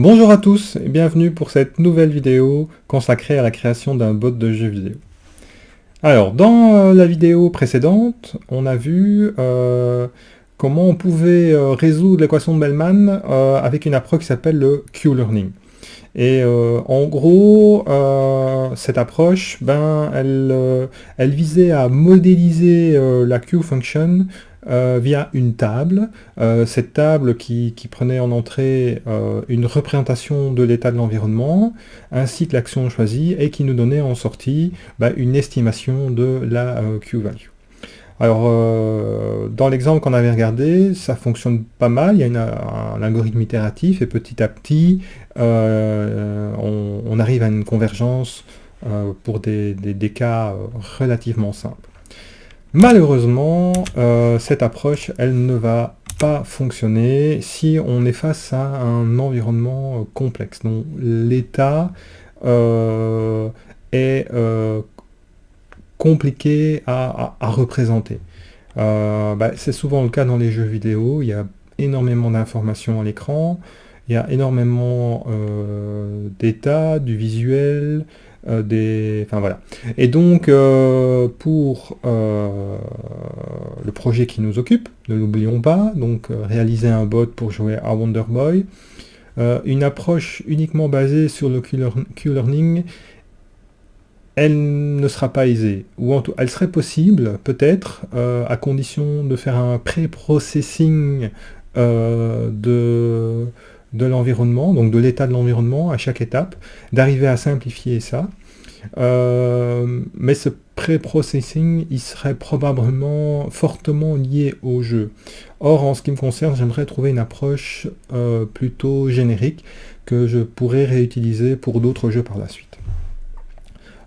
Bonjour à tous et bienvenue pour cette nouvelle vidéo consacrée à la création d'un bot de jeu vidéo. Alors, dans la vidéo précédente, on a vu comment on pouvait résoudre l'équation de Bellman avec une approche qui s'appelle le Q-learning. Et en gros, cette approche, elle visait à modéliser la Q-function via une table. Cette table qui prenait en entrée une représentation de l'état de l'environnement, ainsi que l'action choisie, et qui nous donnait en sortie une estimation de la Q-value. Alors, dans l'exemple qu'on avait regardé, ça fonctionne pas mal, il y a un algorithme itératif, et petit à petit, on arrive à une convergence pour des cas relativement simples. Malheureusement, cette approche, elle ne va pas fonctionner si on est face à un environnement complexe, dont l'état est compliqué à représenter. C'est souvent le cas dans les jeux vidéo, il y a énormément d'informations à l'écran, il y a énormément d'états, du visuel, enfin voilà. Et donc, pour le projet qui nous occupe, ne l'oublions pas, donc réaliser un bot pour jouer à Wonder Boy, une approche uniquement basée sur le Q-learning, elle ne sera pas aisée, ou en tout, elle serait possible, peut-être, à condition de faire un pré-processing de l'environnement, donc de l'état de l'environnement à chaque étape, d'arriver à simplifier ça. Mais ce pré-processing, il serait probablement fortement lié au jeu. Or, en ce qui me concerne, j'aimerais trouver une approche plutôt générique que je pourrais réutiliser pour d'autres jeux par la suite.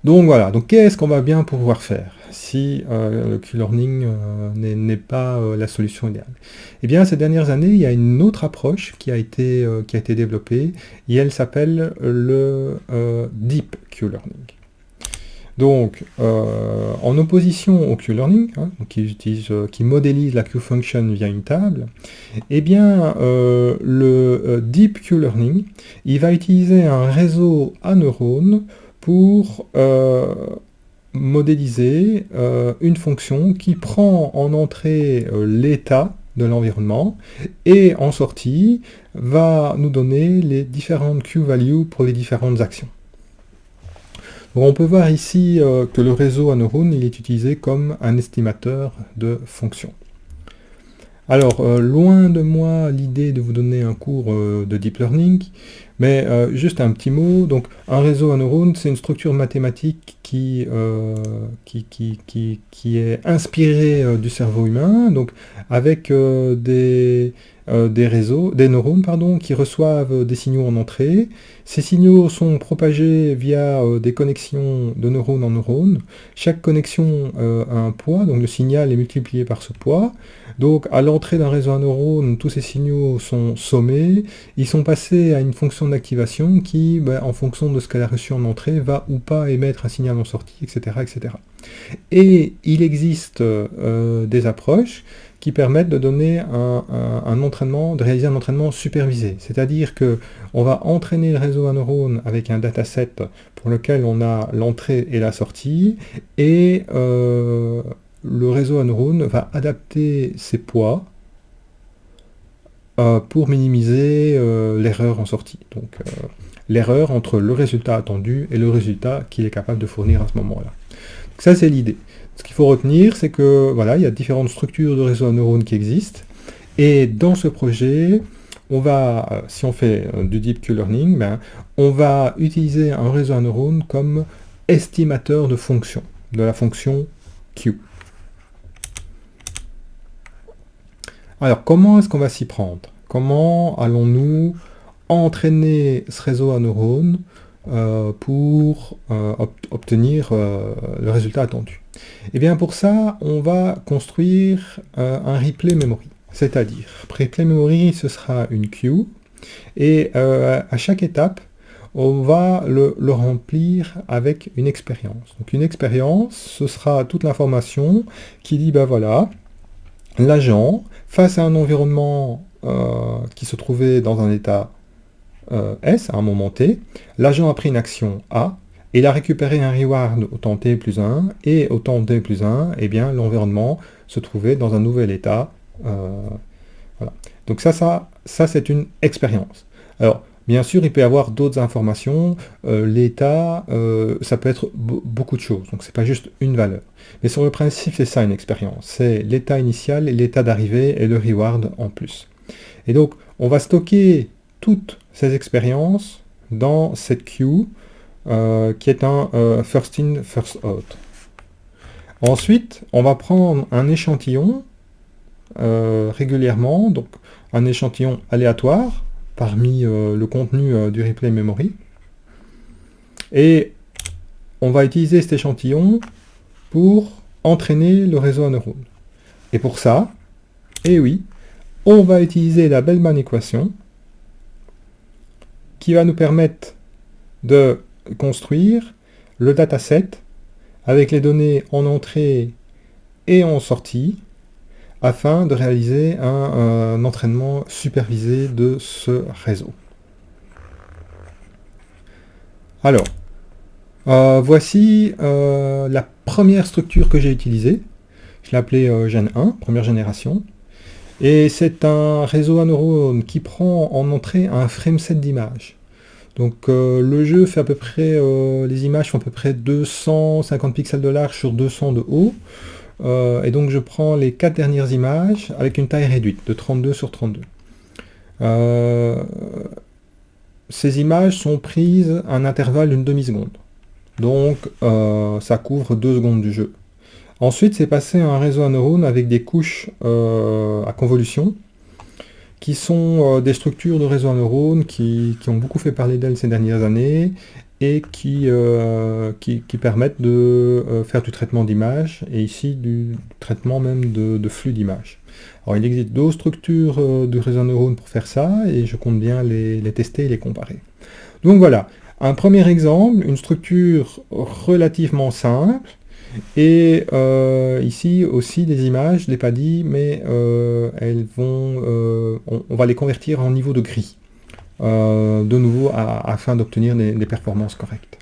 Donc voilà, donc qu'est-ce qu'on va bien pouvoir faire si le Q-learning n'est pas la solution idéale? Eh bien, ces dernières années, il y a une autre approche qui a été développée, et elle s'appelle le Deep Q-learning. Donc, en opposition au Q-learning, qui modélise la Q-function via une table, eh bien, le Deep Q-learning, il va utiliser un réseau à neurones pour modéliser une fonction qui prend en entrée l'état de l'environnement et en sortie va nous donner les différentes Q-values pour les différentes actions. Donc on peut voir ici que le réseau à neurones il est utilisé comme un estimateur de fonctions. Alors, loin de moi l'idée de vous donner un cours de Deep Learning, mais juste un petit mot. Donc, un réseau à neurones, c'est une structure mathématique qui est inspirée du cerveau humain, donc avec des neurones, pardon, qui reçoivent des signaux en entrée. Ces signaux sont propagés via des connexions de neurones en neurones. Chaque connexion a un poids, donc le signal est multiplié par ce poids. Donc, à l'entrée d'un réseau à neurones, tous ces signaux sont sommés, ils sont passés à une fonction d'activation qui, en fonction de ce qu'elle a reçu en entrée, va ou pas émettre un signal en sortie, etc. etc. Et il existe des approches qui permettent de donner un entraînement, de réaliser un entraînement supervisé. C'est-à-dire que on va entraîner le réseau à neurones avec un dataset pour lequel on a l'entrée et la sortie, et le réseau à neurones va adapter ses poids pour minimiser l'erreur en sortie. Donc l'erreur entre le résultat attendu et le résultat qu'il est capable de fournir à ce moment-là. Donc ça, c'est l'idée. Ce qu'il faut retenir, c'est que voilà, il y a différentes structures de réseau à neurones qui existent, et dans ce projet, on va, si on fait du Deep Q-learning, on va utiliser un réseau à neurones comme estimateur de fonction, de la fonction Q. Alors, comment est-ce qu'on va s'y prendre? Comment allons-nous entraîner ce réseau à neurones pour obtenir le résultat attendu? Et bien pour ça, on va construire un replay memory. C'est-à-dire, replay memory, ce sera une queue, et à chaque étape, on va le remplir avec une expérience. Donc une expérience, ce sera toute l'information qui dit, voilà, l'agent, face à un environnement qui se trouvait dans un état S à un moment t, l'agent a pris une action A, et il a récupéré un reward au temps t plus 1, et au temps t plus 1, eh bien l'environnement se trouvait dans un nouvel état. Voilà. Donc ça c'est une expérience. Alors, bien sûr, il peut y avoir d'autres informations. L'état, ça peut être beaucoup de choses. Donc, c'est pas juste une valeur. Mais sur le principe, c'est ça une expérience. C'est l'état initial et l'état d'arrivée et le reward en plus. Et donc, on va stocker toutes ces expériences dans cette queue qui est un first in, first out. Ensuite, on va prendre un échantillon régulièrement, donc un échantillon aléatoire parmi le contenu du replay memory. Et on va utiliser cet échantillon pour entraîner le réseau à neurones. Et pour ça, eh oui, on va utiliser la Bellman équation qui va nous permettre de construire le dataset avec les données en entrée et en sortie afin de réaliser un entraînement supervisé de ce réseau. Alors, voici la première structure que j'ai utilisée. Je l'ai appelée Gen 1, première génération. Et c'est un réseau à neurones qui prend en entrée un frameset d'images. Donc le jeu fait à peu près, les images font à peu près 250 pixels de large sur 200 de haut. Et donc je prends les 4 dernières images avec une taille réduite, de 32 sur 32. Ces images sont prises à un intervalle d'une demi-seconde. Donc ça couvre 2 secondes du jeu. Ensuite, c'est passé à un réseau à neurones avec des couches à convolution, qui sont des structures de réseau à neurones qui ont beaucoup fait parler d'elles ces dernières années, et qui permettent de faire du traitement d'images, et ici du traitement même de flux d'images. Alors il existe d'autres structures de réseau à neurones pour faire ça, et je compte bien les tester et les comparer. Donc voilà, un premier exemple, une structure relativement simple, et ici aussi des images, je ne l'ai pas dit, mais elles vont, on va les convertir en niveau de gris. De nouveau afin d'obtenir des performances correctes.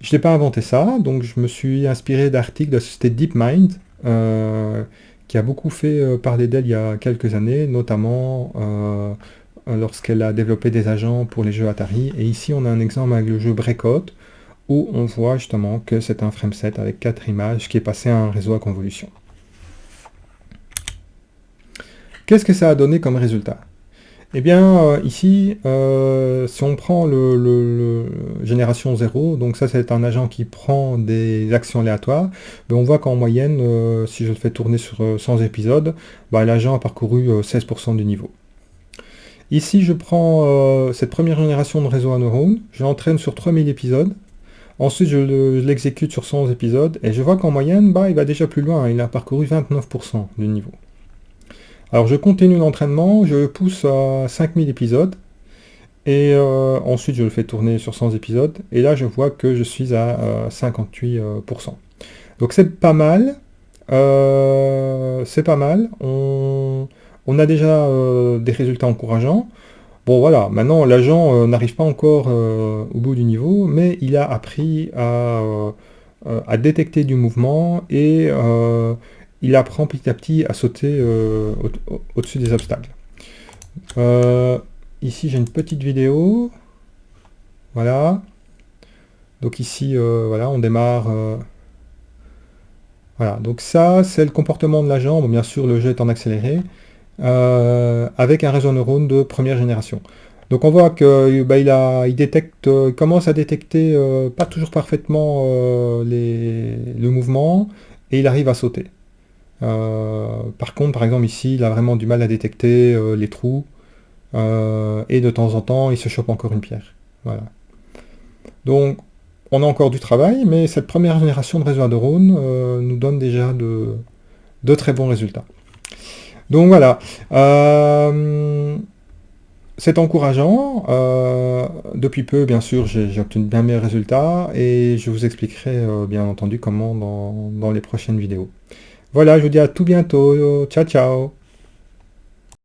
Je n'ai pas inventé ça, donc je me suis inspiré d'articles de la société DeepMind, qui a beaucoup fait parler d'elle il y a quelques années, notamment lorsqu'elle a développé des agents pour les jeux Atari. Et ici on a un exemple avec le jeu Breakout, où on voit justement que c'est un frameset avec 4 images qui est passé à un réseau à convolution. Qu'est-ce que ça a donné comme résultat? Eh bien, ici, si on prend le génération 0, donc ça c'est un agent qui prend des actions aléatoires, ben on voit qu'en moyenne, si je le fais tourner sur 100 épisodes, ben l'agent a parcouru 16% du niveau. Ici, je prends cette première génération de réseau à neurones, je l'entraîne sur 3000 épisodes, ensuite je l'exécute sur 100 épisodes, et je vois qu'en moyenne, bah, il va déjà plus loin, il a parcouru 29% du niveau. Alors je continue l'entraînement, je le pousse à 5000 épisodes, et ensuite je le fais tourner sur 100 épisodes, et là je vois que je suis à 58%. Donc c'est pas mal, on a déjà des résultats encourageants. Bon voilà, maintenant l'agent n'arrive pas encore au bout du niveau, mais il a appris à détecter du mouvement, et il apprend petit à petit à sauter au-dessus des obstacles. Ici j'ai une petite vidéo. Voilà. Donc ici, voilà, on démarre. Voilà, donc ça c'est le comportement de l'agent. Bon, bien sûr le jeu est en accéléré, avec un réseau neurone de première génération. Donc on voit que bah, il commence à détecter pas toujours parfaitement le mouvement, et il arrive à sauter. Par contre, par exemple ici, il a vraiment du mal à détecter les trous, et de temps en temps, il se chope encore une pierre. Voilà. Donc, on a encore du travail, mais cette première génération de réseau à neurones nous donne déjà de très bons résultats. Donc voilà. C'est encourageant. Depuis peu, bien sûr, j'ai obtenu bien meilleurs résultats, et je vous expliquerai bien entendu comment dans les prochaines vidéos. Voilà, je vous dis à tout bientôt. Ciao, ciao.